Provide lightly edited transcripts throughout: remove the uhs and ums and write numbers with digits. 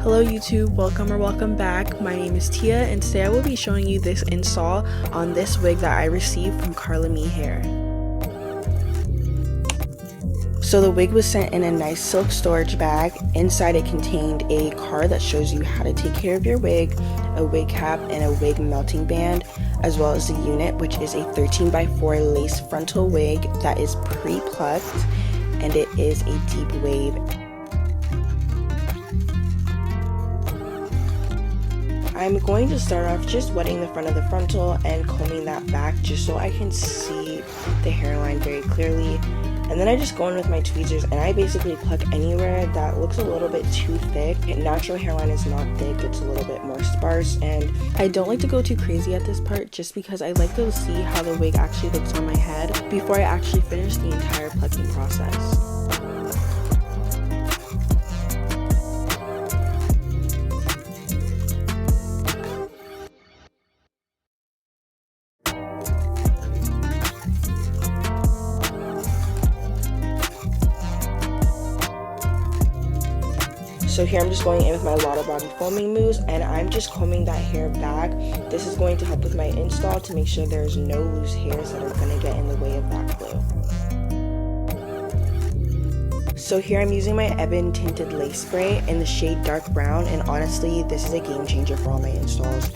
Hello YouTube, welcome back. My name is Tia and today I will be showing you this install on this wig that I received from Karlami hair. So the wig was sent in a nice silk storage bag. Inside it contained a card that shows you how to take care of your wig, a wig cap, and a wig melting band, as well as the unit, which is a 13x4 lace frontal wig that is pre-plucked, and it is a deep wave. I'm going to start off just wetting the front of the frontal and combing that back just so I can see the hairline very clearly. And then I just go in with my tweezers and I basically pluck anywhere that looks a little bit too thick. Natural hairline is not thick, it's a little bit more sparse, and I don't like to go too crazy at this part just because I like to see how the wig actually looks on my head before I actually finish the entire plucking process. So here I'm just going in with my LOTTABODY foaming mousse and I'm just combing that hair back. This is going to help with my install to make sure there's no loose hairs that are going to get in the way of that glue. So here I'm using my EBIN tinted lace spray in the shade dark brown, and honestly this is a game changer for all my installs.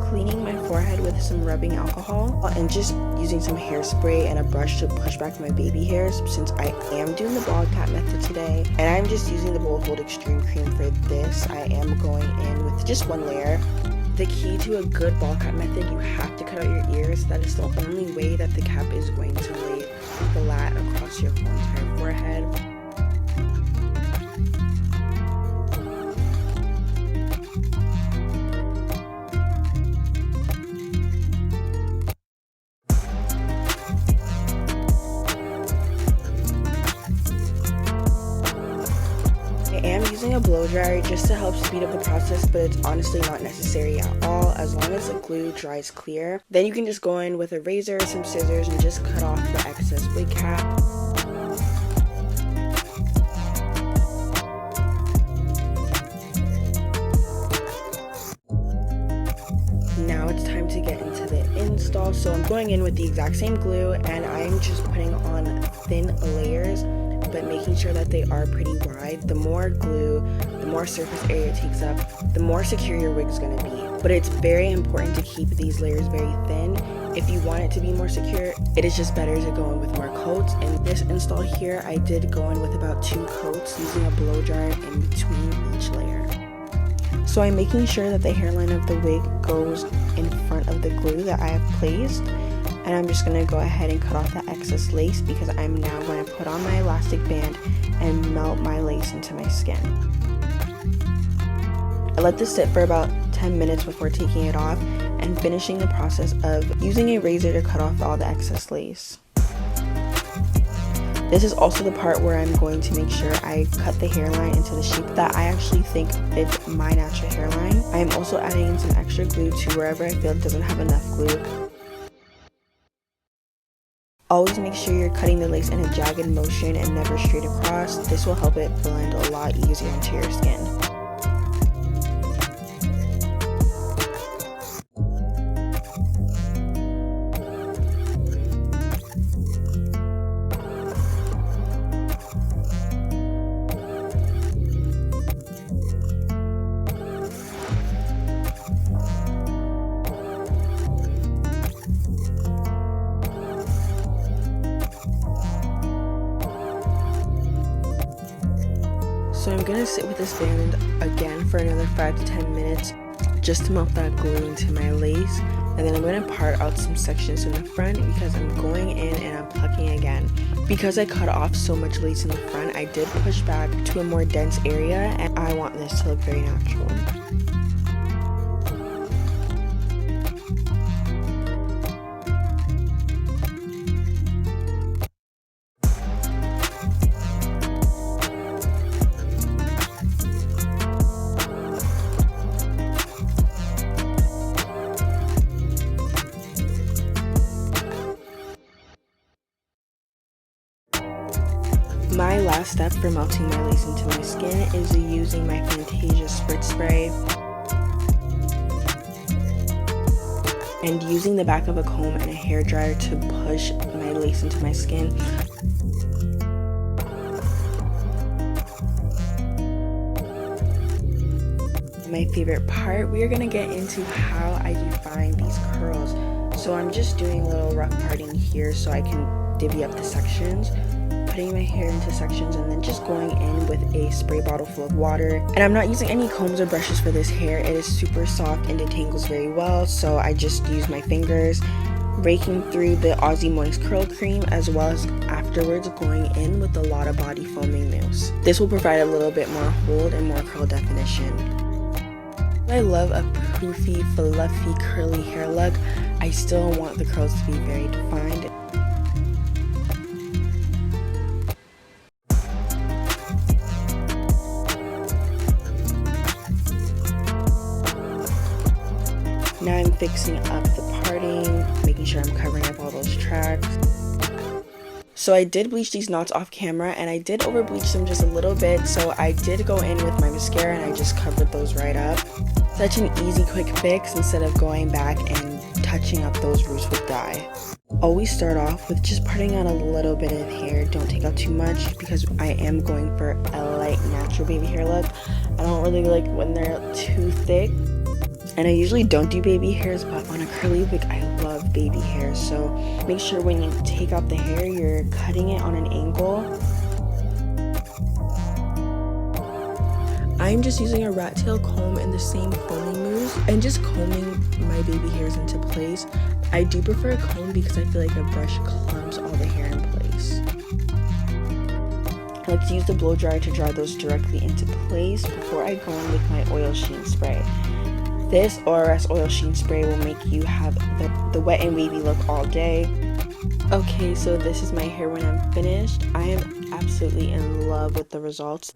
Cleaning my forehead with some rubbing alcohol and just using some hairspray and a brush to push back my baby hairs since I am doing the bald cap method today. And I'm just using the Bold Hold Extreme Cream for this. I am going in with just one layer. The key to a good bald cap method, you have to cut out your ears. That is the only way that the cap is going to lay flat across your whole entire forehead. I am using a blow dryer just to help speed up the process, but it's honestly not necessary at all as long as the glue dries clear. Then you can just go in with a razor or some scissors and just cut off the excess wig cap. Now it's time to get into the install. So I'm going in with the exact same glue and I'm just putting on thin layers, but making sure that they are pretty wide. The more glue, the more surface area it takes up, the more secure your wig is going to be. But it's very important to keep these layers very thin. If you want it to be more secure, it is just better to go in with more coats. In this install here, I did go in with about 2 coats using a blow dryer in between each layer. So I'm making sure that the hairline of the wig goes in front of the glue that I have placed. And I'm just going to go ahead and cut off the excess lace because I'm now going to put on my elastic band and melt my lace into my skin. I let this sit for about 10 minutes before taking it off and finishing the process of using a razor to cut off all the excess lace. This is also the part where I'm going to make sure I cut the hairline into the shape that I actually think fits my natural hairline. I am also adding in some extra glue to wherever I feel it doesn't have enough glue. Always make sure you're cutting the lace in a jagged motion and never straight across. This will help it blend a lot easier into your skin. So I'm going to sit with this band again for another 5 to 10 minutes just to melt that glue into my lace, and then I'm going to part out some sections in the front because I'm going in and I'm plucking again. Because I cut off so much lace in the front, I did push back to a more dense area and I want this to look very natural. My last step for melting my lace into my skin is using my Fantasia Spritz spray and using the back of a comb and a hair dryer to push my lace into my skin. My favorite part, we are going to get into how I define these curls. So I'm just doing a little rough parting here so I can divvy up the sections, putting my hair into sections, and then just going in with a spray bottle full of water. And I'm not using any combs or brushes for this hair. It is super soft and detangles very well, so I just use my fingers, raking through the Aussie Moist Curl Cream, as well as afterwards going in with the LOTTABODY Foaming Mousse. This will provide a little bit more hold and more curl definition. I love a poofy, fluffy, curly hair look. I still want the curls to be very defined. Now I'm fixing up the parting, making sure I'm covering up all those tracks. So I did bleach these knots off camera, and I did over bleach them just a little bit, so I did go in with my mascara and I just covered those right up. Such an easy quick fix instead of going back and touching up those roots with dye. Always start off with just parting out a little bit of hair. Don't take out too much because I am going for a light natural baby hair look. I don't really like when they're too thick. And I usually don't do baby hairs, but on a curly wig, I love baby hair. So make sure when you take out the hair, you're cutting it on an angle. I'm just using a rat tail comb in the same foaming mousse and just combing my baby hairs into place. I do prefer a comb because I feel like a brush clumps all the hair in place. I like to use the blow dryer to dry those directly into place before I go in with my oil sheen spray. This AEROSOL oil sheen spray will make you have the wet and wavy look all day. Okay, so this is my hair when I'm finished. I am absolutely in love with the results.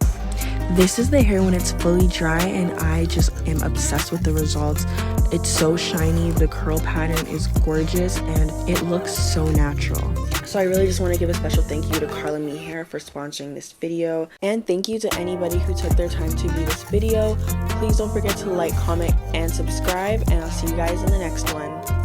This is the hair when it's fully dry, and I just am obsessed with the results. It's so shiny, the curl pattern is gorgeous, and it looks so natural. So I really just want to give a special thank you to Karlami Hair for sponsoring this video, and thank you to anybody who took their time to view this video. Please don't forget to like, comment, and subscribe, and I'll see you guys in the next one.